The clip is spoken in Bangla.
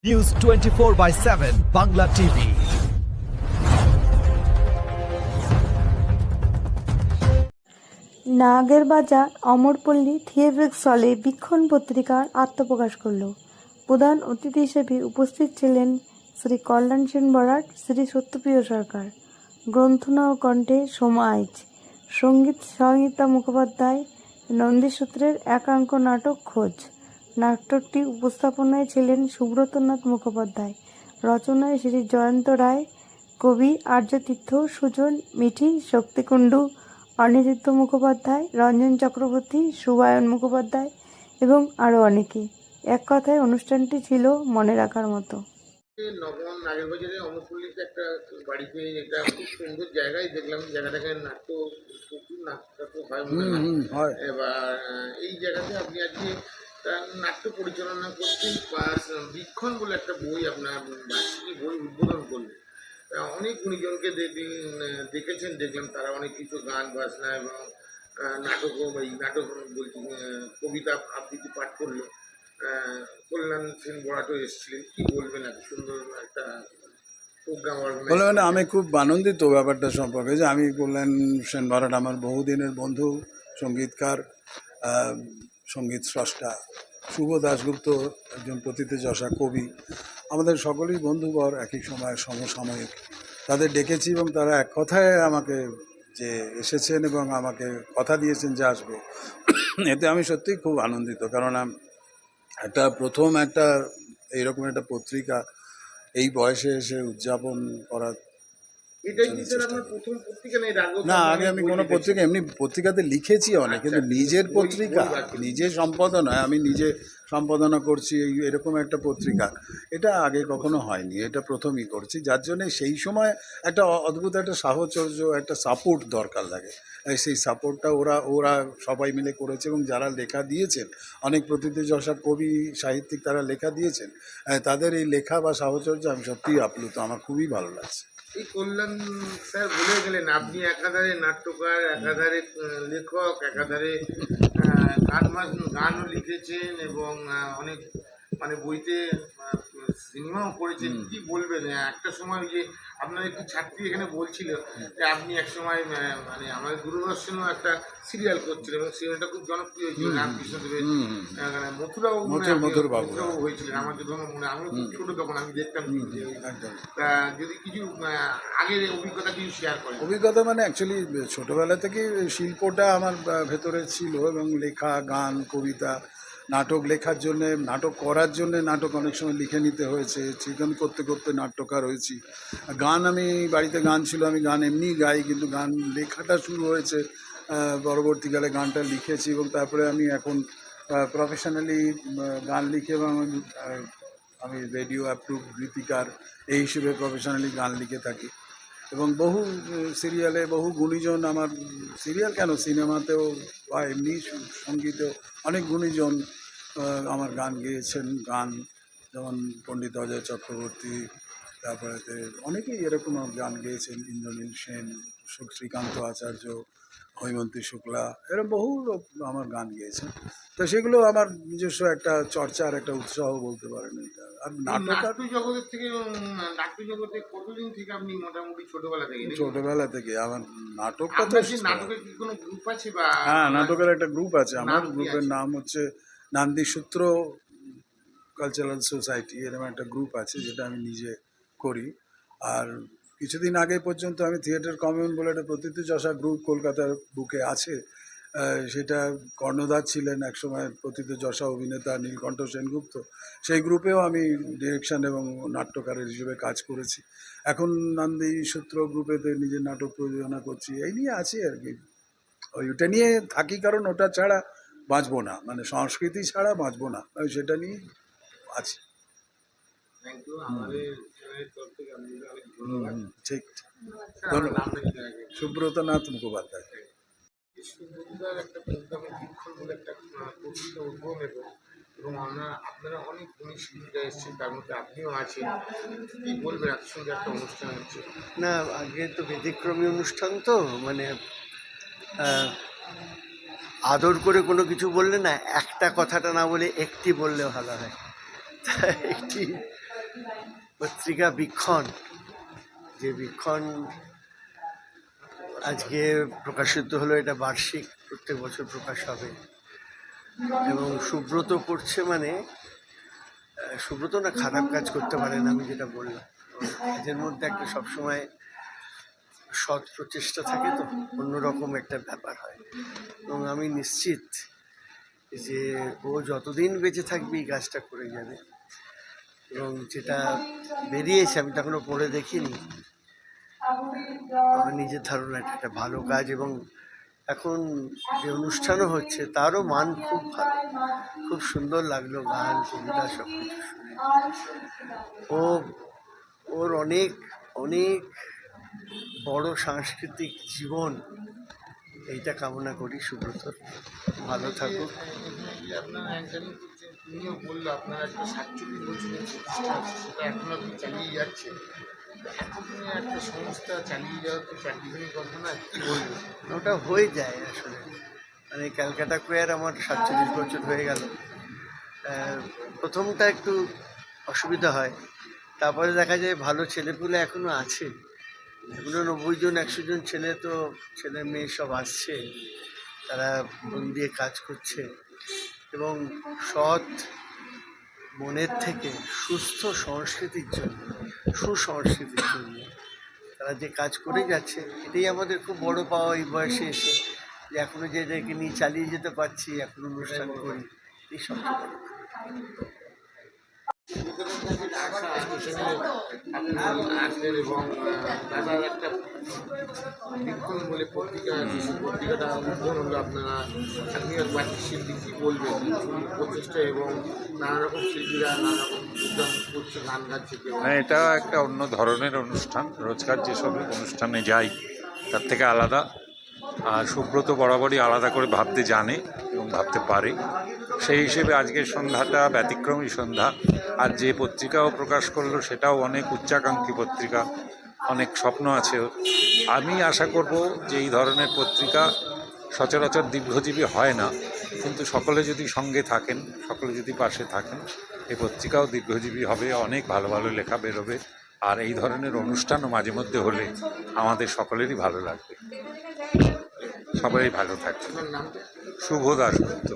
News 24/7 Bangla TV. Nagerbazar Amarpalli theatre হলে বীক্ষণ পত্রিকার আত্মপ্রকাশ করল। প্রধান অতিথি হিসেবে উপস্থিত ছিলেন শ্রী কল্যাণ সেন বরাট, শ্রী সত্যপ্রিয় সরকার, গ্রন্থনা ও কণ্ঠে সোমা আইচ, সঙ্গীত সহযোগিতা মুখোপাধ্যায়, নন্দীসূত্রের একাঙ্ক নাটক খোঁজ। নাটকটি উপস্থাপনায় ছিলেন সুব্রতনাথ মুখোপাধ্যায়, রচনায় শ্রী জয়ন্ত রায়, কবি আর্যতীর্থ, সুজন, মিঠি, শক্তিকুণ্ডু, অনিরুদ্ধ মুখোপাধ্যায়, রঞ্জন চক্রবর্তী, সুবায়ন মুখোপাধ্যায় এবং আরও অনেকে। এক কথায় অনুষ্ঠানটি ছিল মনে রাখার মতো। নবম নাগেরবাজারে অমরপল্লীতে একটা বাড়িতে, এটা খুব সুন্দর জায়গায় দেখলাম। জায়গাটাকে নাট্য, প্রচুর নাট্য হয় মনে হয়। এবার এই জায়গাতে আপনি আজকে নাট্য পরিচালনা করছেন, প্লাস বীক্ষণ বলে একটা বই, আপনার বার্ষিকী বই উদ্বোধন করলেন। অনেক গুণীজনকে দেখেছেন, দেখলাম তারা অনেক কিছু গান বাজনা এবং নাটকও, এই নাটক বলছি কবিতা আবৃত্তি পাঠ করলো। কল্যাণ সেন বরাটও এসেছিলেন। কি বলবেন এত সুন্দর একটা প্রোগ্রাম? বলে মানে আমি খুব আনন্দিত ব্যাপারটা সম্পর্কে, যে আমি কল্যাণ সেন বরাট আমার বহুদিনের বন্ধু, সঙ্গীতকার, সঙ্গীত স্রষ্টা। শুভ দাশগুপ্ত একজন প্রথিতযশা কবি। আমাদের সকলেই বন্ধুবর, একই সময় সমসাময়িক। তাদের ডেকেছি এবং তারা এক কথায় আমাকে যে এসেছেন এবং আমাকে কথা দিয়েছেন যে আসবে। এতে আমি সত্যিই খুব আনন্দিত, কারণ একটা প্রথম একটা এইরকম একটা পত্রিকা এই বয়সে এসে উদযাপন করা। না, আগে আমি কোনো পত্রিকা, এমনি পত্রিকাতে লিখেছি অনেক, কিন্তু নিজের পত্রিকা, নিজে সম্পাদনায় আমি নিজে সম্পাদনা করছি এরকম একটা পত্রিকা, এটা আগে কখনো হয়নি, এটা প্রথমই করছি। যার জন্যে সেই সময় একটা অদ্ভুত একটা সাহচর্য, একটা সাপোর্ট দরকার লাগে। সেই সাপোর্টটা ওরা সবাই মিলে করেছে এবং যারা লেখা দিয়েছেন, অনেক প্রথিতযশা কবি সাহিত্যিক তারা লেখা দিয়েছেন, তাদের এই লেখা বা সাহচর্য আমি সত্যিই আপ্লুত, আমার খুবই ভালো লাগছে। এই কল্যাণ স্যার বলে গেলেন, আপনি একাধারে নাট্যকার, একাধারে লেখক, একাধারে গানও লিখেছেন এবং অনেক মানে বইতে সিনেমাও করেছেন। কি বলবেন? একটা সময় ওই যে আপনার একটি ছাত্রী এখানে বলছিল যে আপনি এক সময় মানে আমাদের দূরদর্শনেও একটা সিরিয়াল করছিলেন এবং সিরিয়ালটা খুব জনপ্রিয় হয়েছিল, রামকৃষ্ণ দেবের মথুরাও হয়েছিলেন আমার যখন মনে। আমিও খুব ছোটো তখন, আমি দেখতাম। তা যদি কিছু আগের অভিজ্ঞতা কিছু শেয়ার করেন। অভিজ্ঞতা মানে অ্যাকচুয়ালি ছোটোবেলা থেকে শিল্পটা আমার ভেতরে ছিল এবং লেখা, গান, কবিতা, নাটক লেখার জন্যে, নাটক করার জন্যে নাটক অনেক সময় লিখে নিতে হয়েছে, সেখান করতে করতে নাট্যকার হয়েছি। গান, আমি বাড়িতে গান ছিল, আমি গান এমনিই গাই, কিন্তু গান লেখাটা শুরু হয়েছে পরবর্তীকালে, গানটা লিখেছি এবং তারপরে আমি এখন প্রফেশনালি গান লিখে এবং আমি রেডিও অ্যাপ্রুভ গীতিকার এই হিসেবে প্রফেশনালি গান লিখে থাকি। এবং বহু সিরিয়ালে বহু গুণীজন, আমার সিরিয়াল কেন, সিনেমাতেও বা এমনি সঙ্গীতেও অনেক গুণীজন আমার গান গেয়েছেন। গান যেমন পণ্ডিত অজয় চক্রবর্তী, তারপরে অনেকেই এরকম গান গেয়েছেন, ইন্দ্রনীল সেন, শ্রীকান্ত আচার্য, হৈমন্তী শুক্লা, এরকম বহু লোক আমার গান গেয়েছেন। তো সেগুলো আমার নিজস্ব একটা চর্চার একটা উৎসাহ বলতে পারেন এটা। আর নাট্য জগতের থেকে, নাট্য জগতে কতদিন থেকে আপনি মোটামুটি ছোটবেলা থেকে আমার নাটকটা তো, নাটকের কি কোনো গ্রুপ আছে? বা হ্যাঁ, নাটকের একটা গ্রুপ আছে আমার। গ্রুপের নাম হচ্ছে নন্দীসূত্র কালচারাল সোসাইটি, এরকম একটা গ্রুপ আছে যেটা আমি নিজে করি। আর কিছুদিন আগে পর্যন্ত আমি থিয়েটার কমিউন বলে একটা প্রথিতযশা গ্রুপ কলকাতার বুকে আছে, সেটা কর্ণধার ছিলেন একসময় প্রথিতযশা অভিনেতা নীলকণ্ঠ সেনগুপ্ত। সেই গ্রুপেও আমি ডিরেকশন এবং নাট্যকারের হিসেবে কাজ করেছি। এখন নন্দীসূত্র গ্রুপেতে নিজের নাটক প্রযোজনা করছি, এই নিয়ে আছি আর কি। ওইটা নিয়ে থাকি, কারণ ওটা ছাড়া বাঁচবো না, মানে সংস্কৃতি ছাড়া বাঁচবো না, আমি সেটা নিয়েই আছি। ঠিক, ধন্যবাদ। সুব্রতনাথ মুখোপাধ্যায়। একটা প্রোগ্রামে বীক্ষণ বলে একটা পত্রিকা উদ্বোধন এবং আপনারা অনেক গুণী শিল্পীরা এসেছেন, তার মধ্যে আপনিও আছেন। কি বলবেন, এত সুন্দর একটা অনুষ্ঠান হচ্ছে? না, আগে তো ব্যতিক্রমী অনুষ্ঠান, তো মানে আদর করে কোনো কিছু বললে না, একটা কথাটা না বলে একটি বললে ভালো হয়। একটি পত্রিকা বীক্ষণ, যে বীক্ষণ আজকে প্রকাশিত হলো, এটা বার্ষিক, প্রত্যেক বছর প্রকাশ হবে। এবং সুব্রত করছে মানে সুব্রত না খারাপ কাজ করতে পারে না, আমি যেটা বললাম। কাজের মধ্যে একটা সবসময় সৎ প্রচেষ্টা থাকে, তো অন্যরকম একটা ব্যাপার হয়। এবং আমি নিশ্চিত যে ও যতদিন বেঁচে থাকবে এই কাজটা করে যাবে। এবং যেটা বেরিয়েছে আমি তো এখনো পড়ে দেখিনি, আমার নিজের ধারণা এটা একটা ভালো কাজ। এবং এখন যে অনুষ্ঠানও হচ্ছে তারও মান খুব ভালো, খুব সুন্দর লাগলো, গান কবিতা সব কিছু শুনে। ওর অনেক অনেক বড় সাংস্কৃতিক জীবন, এইটা কামনা করি। সুব্রত ভালো থাকুক। আপনার অ্যাঙ্কারিং করছেন, তুমিও বললো আপনার একটা 47 বছরের প্রতিষ্ঠা আছে, সেটা এখন আপনি চালিয়ে যাচ্ছেন। এতদিনে একটা সংস্থা চালিয়ে যাওয়া তো চারটিখানি কথা না, কী বলবেন? ওটা হয়ে যায় আসলে, মানে ক্যালকাটা কোয়ার আমার 47 বছর হয়ে গেল। প্রথমটা একটু অসুবিধা হয়, তারপরে দেখা যায় ভালো ছেলেপুলে এখনো আছে, এখনো 90 জন 100 জন ছেলে, তো ছেলে মেয়ে সব আসছে, তারা মন দিয়ে কাজ করছে এবং সৎ মনের থেকে সুস্থ সংস্কৃতির জন্য, সুসংস্কৃতির জন্য তারা যে কাজ করে যাচ্ছে, এটাই আমাদের খুব বড় পাওয়া এই বয়সে এসে, যে এখনো যে এদেরকে নিয়ে চালিয়ে যেতে পারছি, এখন অনুষ্ঠান করি, এই সব আসলেন এবং দাদার একটা বীক্ষণ বলে পত্রিকা আছে, সেই পত্রিকাটা উদ্বোধন হলো। আপনারা স্থানীয় বাচ্চা শিল্পী কী বলবেন প্রচেষ্টা, এবং নানা রকম শিল্পীরা নানা রকম উদ্যম করছে, গান গাচ্ছে কেউ। হ্যাঁ, এটা একটা অন্য ধরনের অনুষ্ঠান। রোজকার যেসব অনুষ্ঠানে যাই তার থেকে আলাদা। আর সুব্রত বরাবরই আলাদা করে ভাবতে জানে এবং ভাবতে পারে। সেই হিসেবে আজকের সন্ধ্যাটা ব্যতিক্রমী সন্ধ্যা। আর যে পত্রিকাও প্রকাশ করলো সেটাও অনেক উচ্চাকাঙ্ক্ষী পত্রিকা, অনেক স্বপ্ন আছে ওর। আমি আশা করব যে এই ধরনের পত্রিকা সচরাচর দীর্ঘজীবী হয় না, কিন্তু সকলে যদি সঙ্গে থাকেন, সকলে যদি পাশে থাকেন, এই পত্রিকাও দীর্ঘজীবী হবে, অনেক ভালো ভালো লেখা বেরোবে। আর এই ধরনের অনুষ্ঠানও মাঝে মধ্যে হলে আমাদের সকলেরই ভালো লাগবে। সবাই ভালো থাকবে। আপনার নামটা? শুভ দাশগুপ্ত।